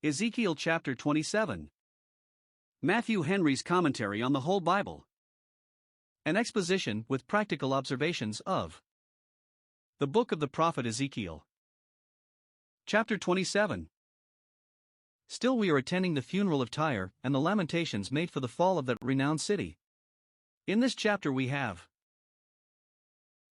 Ezekiel chapter 27. Matthew Henry's Commentary on the Whole Bible. An exposition with practical observations of the book of the prophet Ezekiel. Chapter 27. Still we are attending the funeral of Tyre and the lamentations made for the fall of that renowned city. In this chapter we have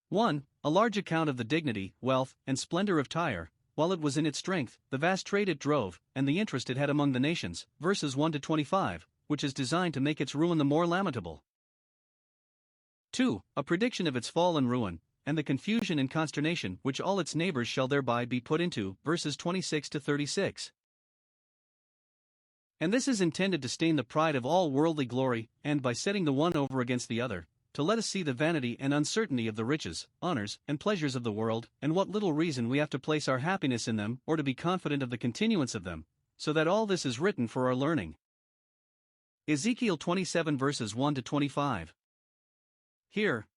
1. A large account of the dignity, wealth, and splendor of Tyre, while it was in its strength, the vast trade it drove, and the interest it had among the nations, verses 1 to 25, which is designed to make its ruin the more lamentable. 2. A prediction of its fall and ruin, and the confusion and consternation which all its neighbors shall thereby be put into, verses 26 to 36. And this is intended to stain the pride of all worldly glory, and by setting the one over against the other, to let us see the vanity and uncertainty of the riches, honors, and pleasures of the world, and what little reason we have to place our happiness in them or to be confident of the continuance of them, so that all this is written for our learning. Ezekiel 27 verses 1 to 25. Here,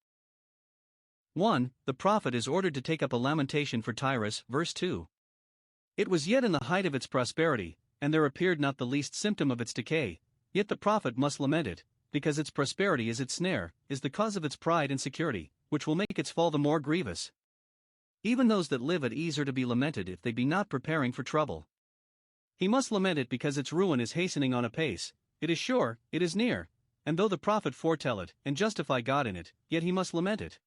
1. The prophet is ordered to take up a lamentation for Tyrus, verse 2. It was yet in the height of its prosperity, and there appeared not the least symptom of its decay, yet the prophet must lament it, because its prosperity is its snare, is the cause of its pride and security, which will make its fall the more grievous. Even those that live at ease are to be lamented if they be not preparing for trouble. He must lament it because its ruin is hastening on apace, it is sure, it is near, and though the prophet foretell it, and justify God in it, yet he must lament it.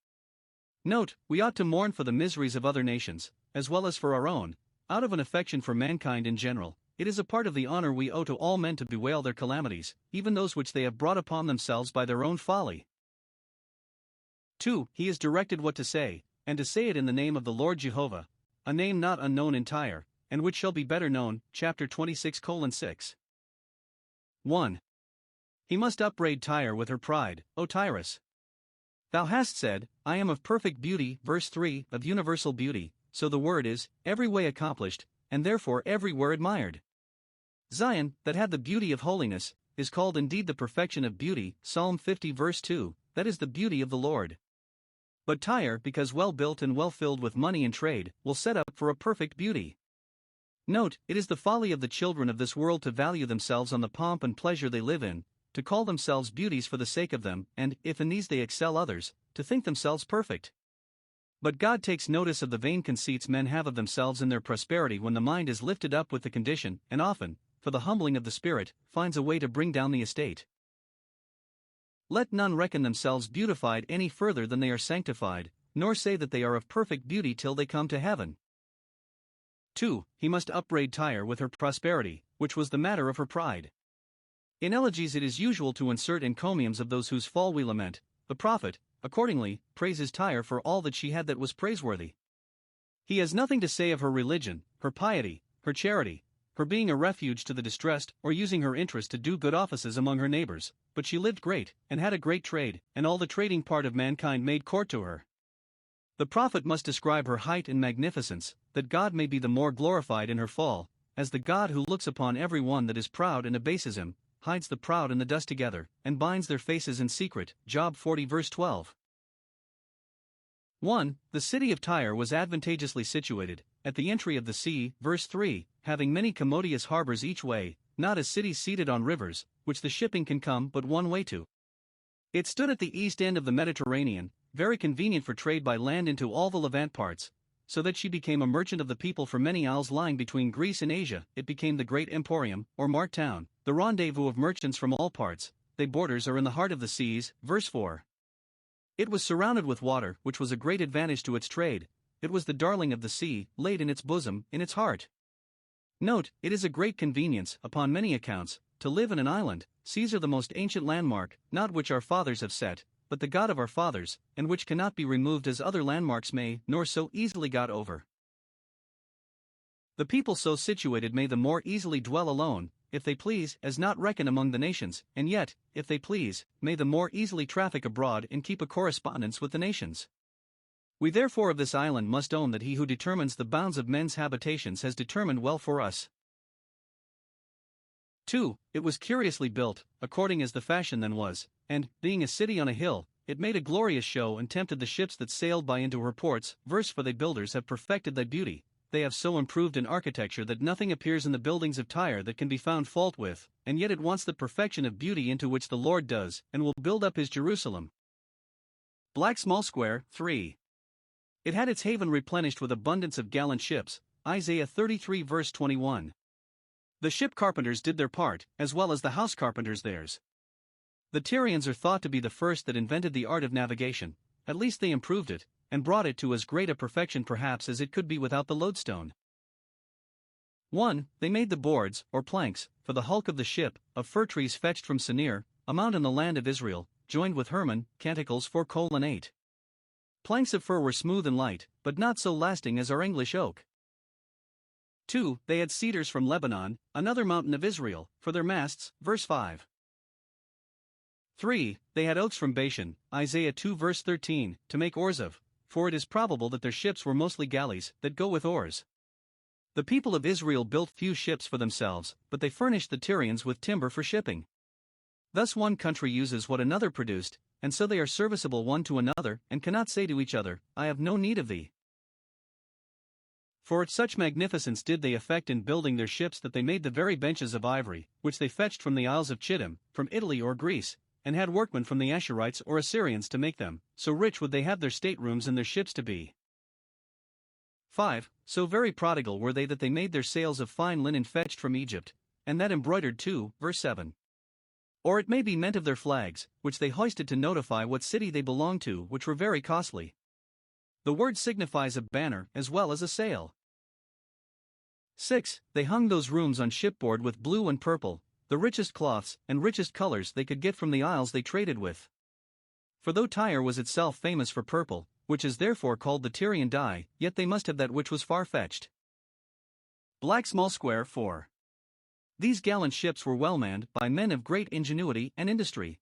Note, we ought to mourn for the miseries of other nations, as well as for our own, out of an affection for mankind in general. It is a part of the honor we owe to all men to bewail their calamities, even those which they have brought upon themselves by their own folly. 2. He is directed what to say, and to say it in the name of the Lord Jehovah, a name not unknown in Tyre, and which shall be better known, chapter 26:6. 1. He must upbraid Tyre with her pride, O Tyrus. Thou hast said, I am of perfect beauty, verse 3, of universal beauty, so the word is, every way accomplished, and therefore everywhere admired. Zion, that had the beauty of holiness, is called indeed the perfection of beauty, Psalm 50 verse 2, that is the beauty of the Lord. But Tyre, because well built and well filled with money and trade, will set up for a perfect beauty. Note, it is the folly of the children of this world to value themselves on the pomp and pleasure they live in, to call themselves beauties for the sake of them, and, if in these they excel others, to think themselves perfect. But God takes notice of the vain conceits men have of themselves in their prosperity when the mind is lifted up with the condition, and often, for the humbling of the spirit, finds a way to bring down the estate. Let none reckon themselves beautified any further than they are sanctified, nor say that they are of perfect beauty till they come to heaven. 2. He must upbraid Tyre with her prosperity, which was the matter of her pride. In elegies it is usual to insert encomiums of those whose fall we lament. The prophet, accordingly, praises Tyre for all that she had that was praiseworthy. He has nothing to say of her religion, her piety, her charity, her being a refuge to the distressed, or using her interest to do good offices among her neighbors, but she lived great, and had a great trade, and all the trading part of mankind made court to her. The prophet must describe her height and magnificence, that God may be the more glorified in her fall, as the God who looks upon every one that is proud and abases him, hides the proud and the dust together, and binds their faces in secret, Job 40 verse 12. 1. The city of Tyre was advantageously situated, at the entry of the sea, verse 3, having many commodious harbors each way, not as cities seated on rivers, which the shipping can come but one way to. It stood at the east end of the Mediterranean, very convenient for trade by land into all the Levant parts, so that she became a merchant of the people for many isles lying between Greece and Asia. It became the great emporium, or mart town, the rendezvous of merchants from all parts. Their borders are in the heart of the seas, verse 4. It was surrounded with water, which was a great advantage to its trade. It was the darling of the sea, laid in its bosom, in its heart. Note, it is a great convenience, upon many accounts, to live in an island. Seas are the most ancient landmark, not which our fathers have set, but the God of our fathers, and which cannot be removed as other landmarks may, nor so easily got over. The people so situated may the more easily dwell alone, if they please, as not reckon among the nations, and yet, if they please, may the more easily traffic abroad and keep a correspondence with the nations. We therefore of this island must own that he who determines the bounds of men's habitations has determined well for us. 2. It was curiously built, according as the fashion then was, and, being a city on a hill, it made a glorious show and tempted the ships that sailed by into her ports, verse for thy builders have perfected thy beauty, they have so improved in architecture that nothing appears in the buildings of Tyre that can be found fault with, and yet it wants the perfection of beauty into which the Lord does, and will build up his Jerusalem. Black small square, 3. It had its haven replenished with abundance of gallant ships, Isaiah 33 verse 21. The ship carpenters did their part, as well as the house carpenters theirs. The Tyrians are thought to be the first that invented the art of navigation, at least they improved it, and brought it to as great a perfection perhaps as it could be without the lodestone. 1. They made the boards, or planks, for the hulk of the ship, of fir trees fetched from Senir, a mount in the land of Israel, joined with Hermon, Canticles 4:8. Planks of fir were smooth and light, but not so lasting as our English oak. 2. They had cedars from Lebanon, another mountain of Israel, for their masts, verse 5. 3. They had oaks from Bashan, Isaiah 2 verse 13, to make oars of, for it is probable that their ships were mostly galleys, that go with oars. The people of Israel built few ships for themselves, but they furnished the Tyrians with timber for shipping. Thus one country uses what another produced, and so they are serviceable one to another, and cannot say to each other, I have no need of thee. For such magnificence did they effect in building their ships that they made the very benches of ivory, which they fetched from the Isles of Chittim, from Italy or Greece, and had workmen from the Ashurites or Assyrians to make them, so rich would they have their staterooms and their ships to be. 5. So very prodigal were they that they made their sails of fine linen fetched from Egypt, and that embroidered too, verse 7. Or it may be meant of their flags, which they hoisted to notify what city they belonged to, which were very costly. The word signifies a banner as well as a sail. 6. They hung those rooms on shipboard with blue and purple, the richest cloths and richest colors they could get from the isles they traded with. For though Tyre was itself famous for purple, which is therefore called the Tyrian dye, yet they must have that which was far-fetched. Black small square, 4. These gallant ships were well manned by men of great ingenuity and industry.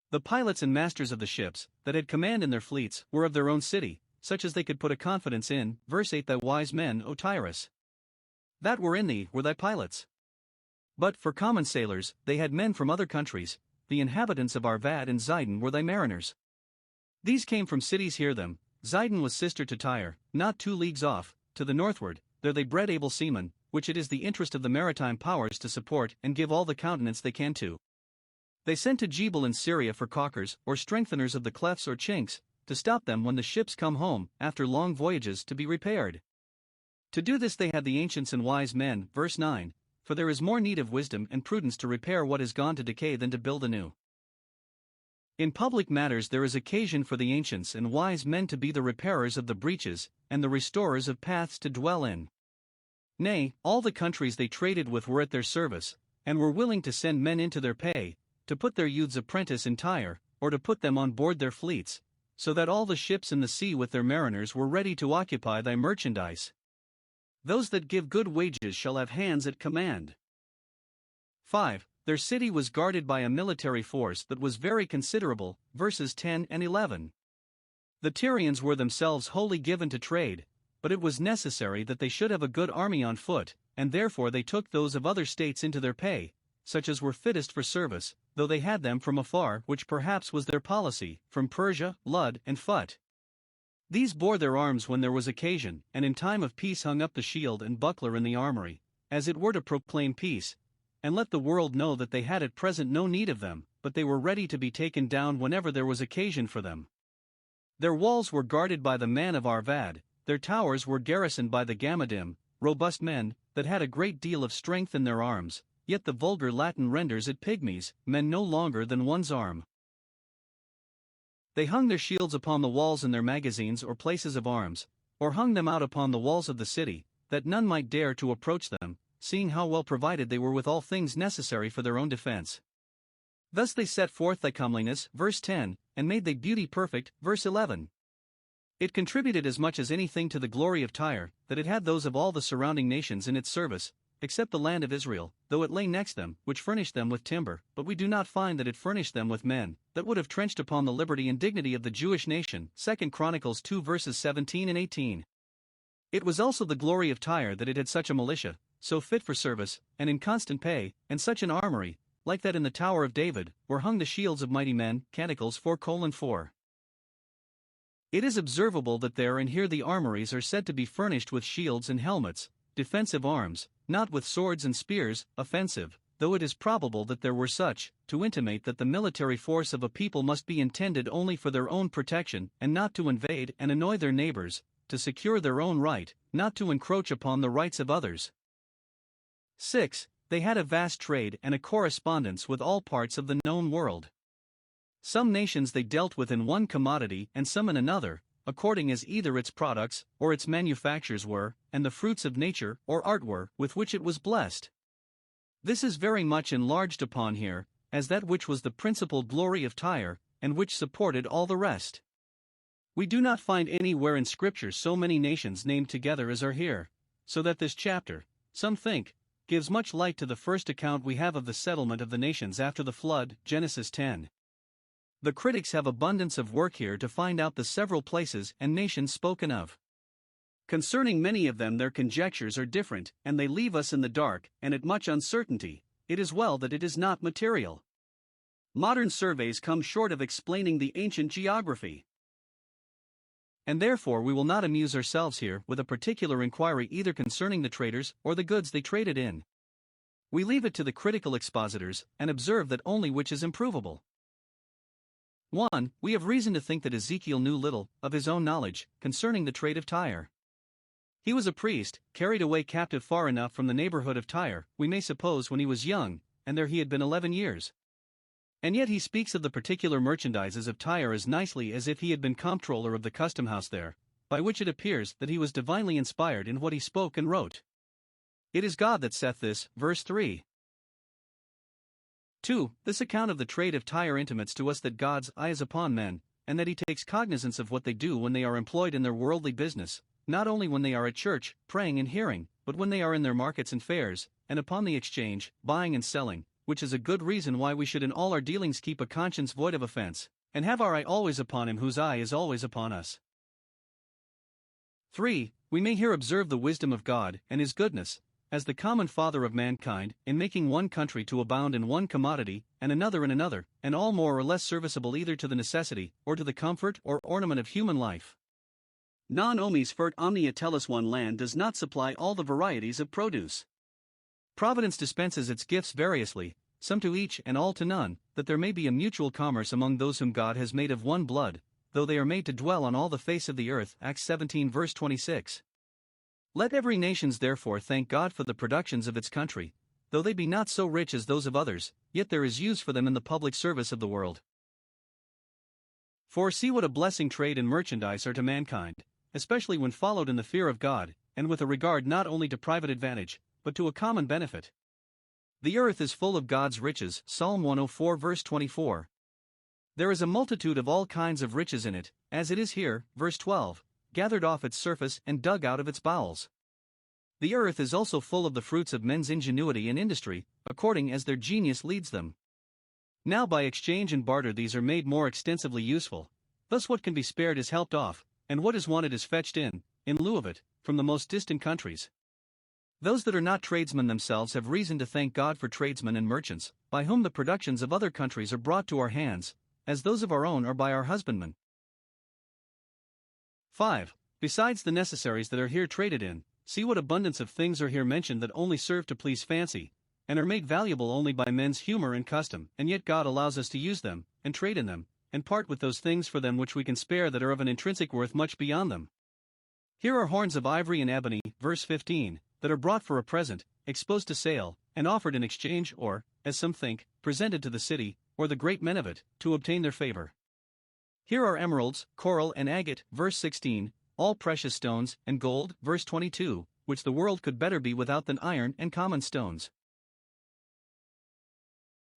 The pilots and masters of the ships, that had command in their fleets, were of their own city, such as they could put a confidence in, verse 8. Thy wise men, O Tyrus, that were in thee, were thy pilots. But for common sailors, they had men from other countries, the inhabitants of Arvad and Zidon were thy mariners. These came from cities hear them. Zidon was sister to Tyre, not 2 leagues off, to the northward, there they bred able seamen, which it is the interest of the maritime powers to support and give all the countenance they can to. They sent to Jebel in Syria for caulkers, or strengtheners of the clefts or chinks, to stop them when the ships come home, after long voyages, to be repaired. To do this they had the ancients and wise men, verse 9, for there is more need of wisdom and prudence to repair what is gone to decay than to build anew. In public matters there is occasion for the ancients and wise men to be the repairers of the breaches, and the restorers of paths to dwell in. Nay, all the countries they traded with were at their service, and were willing to send men into their pay, to put their youths apprentice in Tyre, or to put them on board their fleets, so that all the ships in the sea with their mariners were ready to occupy thy merchandise. Those that give good wages shall have hands at command. 5. Their city was guarded by a military force that was very considerable, verses 10 and 11. The Tyrians were themselves wholly given to trade, but it was necessary that they should have a good army on foot, and therefore they took those of other states into their pay, such as were fittest for service, though they had them from afar, which perhaps was their policy, from Persia, Lud, and Phut. These bore their arms when there was occasion, and in time of peace hung up the shield and buckler in the armory, as it were to proclaim peace, and let the world know that they had at present no need of them, but they were ready to be taken down whenever there was occasion for them. Their walls were guarded by the man of Arvad, their towers were garrisoned by the Gammadim, robust men, that had a great deal of strength in their arms, yet the vulgar Latin renders it pygmies, men no longer than one's arm. They hung their shields upon the walls in their magazines or places of arms, or hung them out upon the walls of the city, that none might dare to approach them, seeing how well provided they were with all things necessary for their own defense. Thus they set forth thy comeliness, verse 10, and made thy beauty perfect, verse 11. It contributed as much as anything to the glory of Tyre, that it had those of all the surrounding nations in its service, except the land of Israel, though it lay next them, which furnished them with timber, but we do not find that it furnished them with men, that would have trenched upon the liberty and dignity of the Jewish nation. 2 Chronicles 2 verses 17 and 18. It was also the glory of Tyre that it had such a militia, so fit for service, and in constant pay, and such an armory, like that in the Tower of David, where hung the shields of mighty men. Canticles 4:4. It is observable that there and here the armories are said to be furnished with shields and helmets, defensive arms, not with swords and spears, offensive, though it is probable that there were such, to intimate that the military force of a people must be intended only for their own protection and not to invade and annoy their neighbors, to secure their own right, not to encroach upon the rights of others. 6. They had a vast trade and a correspondence with all parts of the known world. Some nations they dealt with in one commodity and some in another, according as either its products or its manufactures were, and the fruits of nature or art were, with which it was blessed. This is very much enlarged upon here, as that which was the principal glory of Tyre, and which supported all the rest. We do not find anywhere in Scripture so many nations named together as are here, so that this chapter, some think, gives much light to the first account we have of the settlement of the nations after the flood, Genesis 10. The critics have abundance of work here to find out the several places and nations spoken of. Concerning many of them their conjectures are different, and they leave us in the dark and at much uncertainty. It is well that it is not material. Modern surveys come short of explaining the ancient geography. And therefore we will not amuse ourselves here with a particular inquiry either concerning the traders or the goods they traded in. We leave it to the critical expositors, and observe that only which is improvable. 1. We have reason to think that Ezekiel knew little, of his own knowledge, concerning the trade of Tyre. He was a priest, carried away captive far enough from the neighborhood of Tyre, we may suppose when he was young, and there he had been 11 years. And yet he speaks of the particular merchandises of Tyre as nicely as if he had been comptroller of the custom house there, by which it appears that he was divinely inspired in what he spoke and wrote. It is God that saith this, verse 3. 2. This account of the trade of Tyre intimates to us that God's eye is upon men, and that he takes cognizance of what they do when they are employed in their worldly business, not only when they are at church, praying and hearing, but when they are in their markets and fairs, and upon the exchange, buying and selling, which is a good reason why we should in all our dealings keep a conscience void of offense, and have our eye always upon him whose eye is always upon us. 3. We may here observe the wisdom of God and his goodness, as the common Father of mankind, in making one country to abound in one commodity, and another in another, and all more or less serviceable either to the necessity, or to the comfort or ornament of human life. Non omis fert omnia tellus. One land does not supply all the varieties of produce. Providence dispenses its gifts variously, some to each and all to none, that there may be a mutual commerce among those whom God has made of one blood, though they are made to dwell on all the face of the earth. Acts 17 verse 26. Let every nation therefore thank God for the productions of its country, though they be not so rich as those of others, yet there is use for them in the public service of the world. For see what a blessing trade and merchandise are to mankind, especially when followed in the fear of God, and with a regard not only to private advantage, but to a common benefit. The earth is full of God's riches, Psalm 104 verse 24. There is a multitude of all kinds of riches in it, as it is here, verse 12. Gathered off its surface and dug out of its bowels. The earth is also full of the fruits of men's ingenuity and industry, according as their genius leads them. Now by exchange and barter these are made more extensively useful. Thus what can be spared is helped off, and what is wanted is fetched in lieu of it, from the most distant countries. Those that are not tradesmen themselves have reason to thank God for tradesmen and merchants, by whom the productions of other countries are brought to our hands, as those of our own are by our husbandmen. 5. Besides the necessaries that are here traded in, see what abundance of things are here mentioned that only serve to please fancy, and are made valuable only by men's humor and custom, and yet God allows us to use them, and trade in them, and part with those things for them which we can spare that are of an intrinsic worth much beyond them. Here are horns of ivory and ebony, verse 15, that are brought for a present, exposed to sale, and offered in exchange or, as some think, presented to the city, or the great men of it, to obtain their favor. Here are emeralds, coral and agate, verse 16, all precious stones, and gold, verse 22, which the world could better be without than iron and common stones.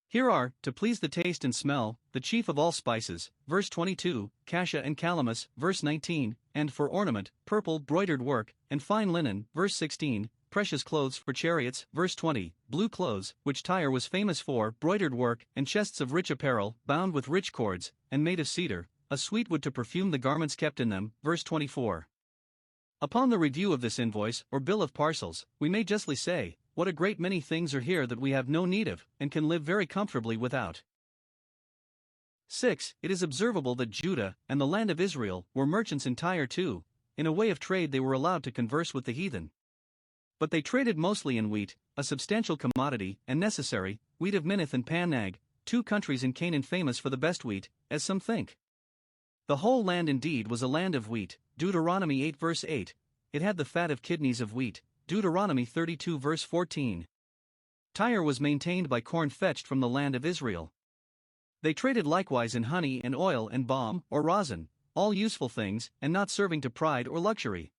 Here are, to please the taste and smell, the chief of all spices, verse 22, cassia and calamus, verse 19, and for ornament, purple broidered work, and fine linen, verse 16, precious clothes for chariots, verse 20, blue clothes, which Tyre was famous for, broidered work, and chests of rich apparel, bound with rich cords, and made of cedar, a sweet wood to perfume the garments kept in them, verse 24. Upon the review of this invoice, or bill of parcels, we may justly say, what a great many things are here that we have no need of, and can live very comfortably without. 6. It is observable that Judah and the land of Israel were merchants in Tyre too. In a way of trade they were allowed to converse with the heathen. But they traded mostly in wheat, a substantial commodity and necessary, wheat of Minnith and Panag, 2 countries in Canaan famous for the best wheat, as some think. The whole land indeed was a land of wheat, Deuteronomy 8 verse 8. It had the fat of kidneys of wheat, Deuteronomy 32 verse 14. Tyre was maintained by corn fetched from the land of Israel. They traded likewise in honey and oil and balm or rosin, all useful things, and not serving to pride or luxury.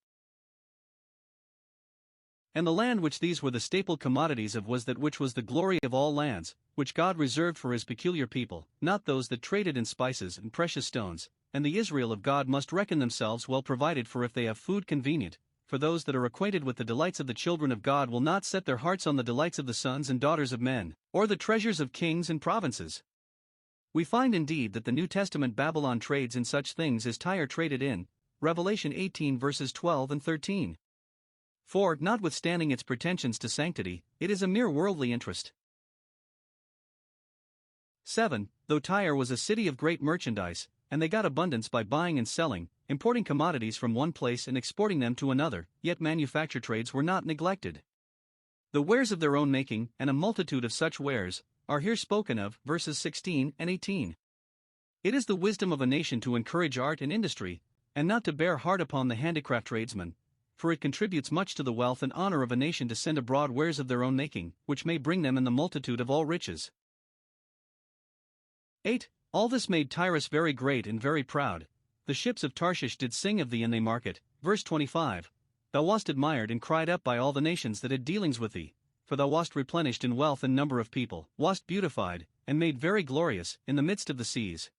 And the land which these were the staple commodities of was that which was the glory of all lands, which God reserved for his peculiar people, not those that traded in spices and precious stones, and the Israel of God must reckon themselves well provided for if they have food convenient, for those that are acquainted with the delights of the children of God will not set their hearts on the delights of the sons and daughters of men, or the treasures of kings and provinces. We find indeed that the New Testament Babylon trades in such things as Tyre traded in, Revelation 18 verses 12 and 13. For, notwithstanding its pretensions to sanctity, it is a mere worldly interest. 7. Though Tyre was a city of great merchandise, and they got abundance by buying and selling, importing commodities from one place and exporting them to another, yet manufacture trades were not neglected. The wares of their own making, and a multitude of such wares, are here spoken of, verses 16 and 18. It is the wisdom of a nation to encourage art and industry, and not to bear hard upon the handicraft tradesmen, for it contributes much to the wealth and honor of a nation to send abroad wares of their own making, which may bring them in the multitude of all riches. 8. All this made Tyrus very great and very proud. The ships of Tarshish did sing of thee in thy market, verse 25. Thou wast admired and cried up by all the nations that had dealings with thee, for thou wast replenished in wealth and number of people, wast beautified, and made very glorious, in the midst of the seas.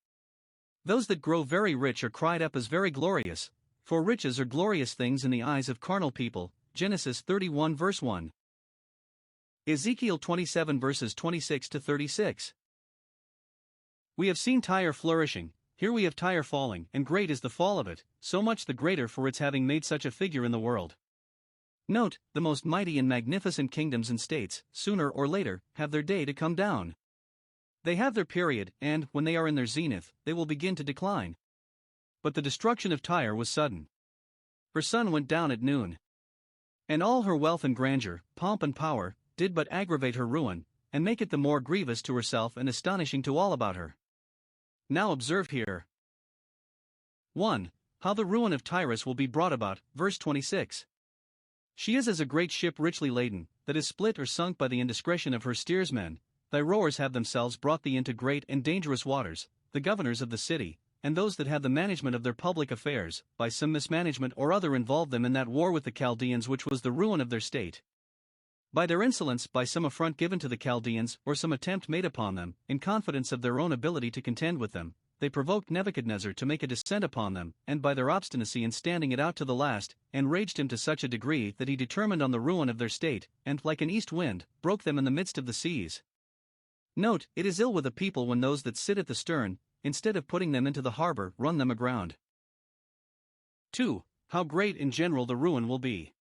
Those that grow very rich are cried up as very glorious, for riches are glorious things in the eyes of carnal people, Genesis 31 verse 1. Ezekiel 27 verses 26 to 36. We have seen Tyre flourishing, here we have Tyre falling, and great is the fall of it, so much the greater for its having made such a figure in the world. Note, the most mighty and magnificent kingdoms and states, sooner or later, have their day to come down. They have their period, and, when they are in their zenith, they will begin to decline. But the destruction of Tyre was sudden. Her sun went down at noon. And all her wealth and grandeur, pomp and power, did but aggravate her ruin, and make it the more grievous to herself and astonishing to all about her. Now observe here. 1. How the ruin of Tyrus will be brought about, verse 26. She is as a great ship richly laden, that is split or sunk by the indiscretion of her steersmen. Thy rowers have themselves brought thee into great and dangerous waters, the governors of the city, and those that have the management of their public affairs, by some mismanagement or other involved them in that war with the Chaldeans which was the ruin of their state. By their insolence, by some affront given to the Chaldeans, or some attempt made upon them, in confidence of their own ability to contend with them, they provoked Nebuchadnezzar to make a descent upon them, and by their obstinacy in standing it out to the last, enraged him to such a degree that he determined on the ruin of their state, and, like an east wind, broke them in the midst of the seas. Note, it is ill with a people when those that sit at the stern, instead of putting them into the harbor, run them aground. 2. How great in general the ruin will be.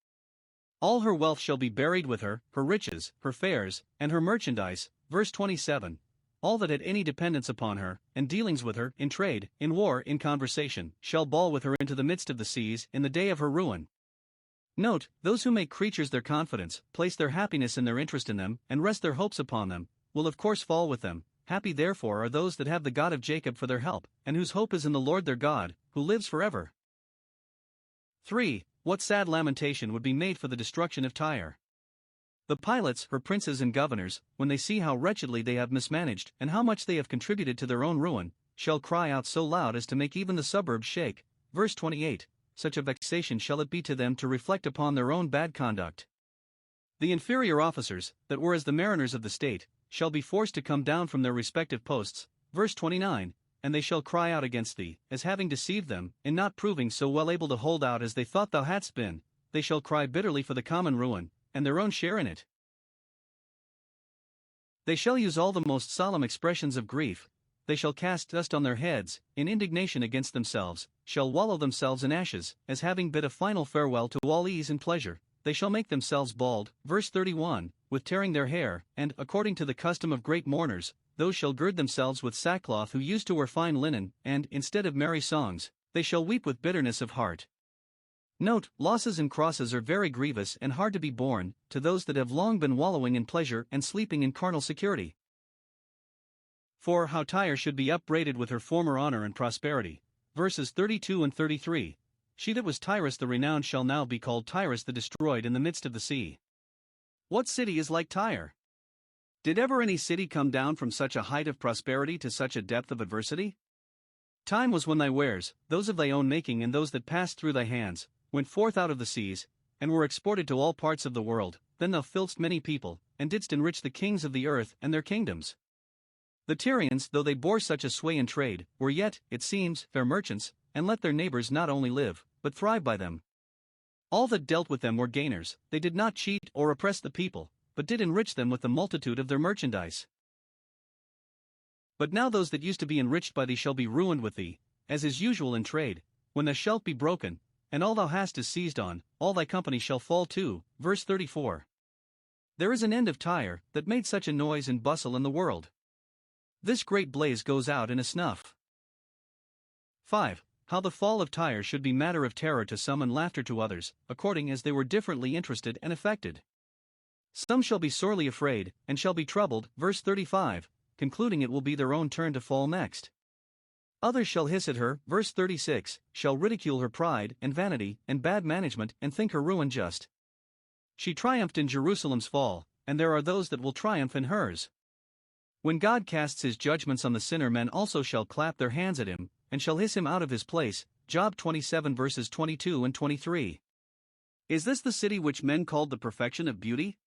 All her wealth shall be buried with her, her riches, her fares, and her merchandise, verse 27. All that had any dependence upon her, and dealings with her, in trade, in war, in conversation, shall bawl with her into the midst of the seas, in the day of her ruin. Note, those who make creatures their confidence, place their happiness and their interest in them, and rest their hopes upon them, will of course fall with them. Happy therefore are those that have the God of Jacob for their help, and whose hope is in the Lord their God, who lives forever. 3. What sad lamentation would be made for the destruction of Tyre. The pilots, her princes and governors, when they see how wretchedly they have mismanaged, and how much they have contributed to their own ruin, shall cry out so loud as to make even the suburbs shake. Verse 28. Such a vexation shall it be to them to reflect upon their own bad conduct. The inferior officers, that were as the mariners of the state, shall be forced to come down from their respective posts. Verse 29. And they shall cry out against thee, as having deceived them, in not proving so well able to hold out as they thought thou hadst been. They shall cry bitterly for the common ruin, and their own share in it. They shall use all the most solemn expressions of grief. They shall cast dust on their heads, in indignation against themselves, shall wallow themselves in ashes, as having bid a final farewell to all ease and pleasure. They shall make themselves bald, verse 31, with tearing their hair, and, according to the custom of great mourners, those shall gird themselves with sackcloth who used to wear fine linen, and, instead of merry songs, they shall weep with bitterness of heart. Note, losses and crosses are very grievous and hard to be borne, to those that have long been wallowing in pleasure and sleeping in carnal security. 4. How Tyre should be upbraided with her former honor and prosperity. Verses 32 and 33. She that was Tyrus the renowned shall now be called Tyrus the destroyed in the midst of the sea. What city is like Tyre? Did ever any city come down from such a height of prosperity to such a depth of adversity? Time was when thy wares, those of thy own making and those that passed through thy hands, went forth out of the seas, and were exported to all parts of the world. Then thou filledst many people, and didst enrich the kings of the earth and their kingdoms. The Tyrians, though they bore such a sway in trade, were yet, it seems, fair merchants, and let their neighbors not only live, but thrive by them. All that dealt with them were gainers. They did not cheat or oppress the people, but did enrich them with the multitude of their merchandise. But now those that used to be enriched by thee shall be ruined with thee, as is usual in trade, when thou shalt be broken, and all thou hast is seized on, all thy company shall fall too. Verse 34. There is an end of Tyre, that made such a noise and bustle in the world. This great blaze goes out in a snuff. 5. How the fall of Tyre should be matter of terror to some and laughter to others, according as they were differently interested and affected. Some shall be sorely afraid, and shall be troubled. Verse 35, concluding it will be their own turn to fall next. Others shall hiss at her. Verse 36, shall ridicule her pride, and vanity, and bad management, and think her ruin just. She triumphed in Jerusalem's fall, and there are those that will triumph in hers. When God casts his judgments on the sinner, men also shall clap their hands at him, and shall hiss him out of his place. Job 27 verses 22 and 23. Is this the city which men called the perfection of beauty?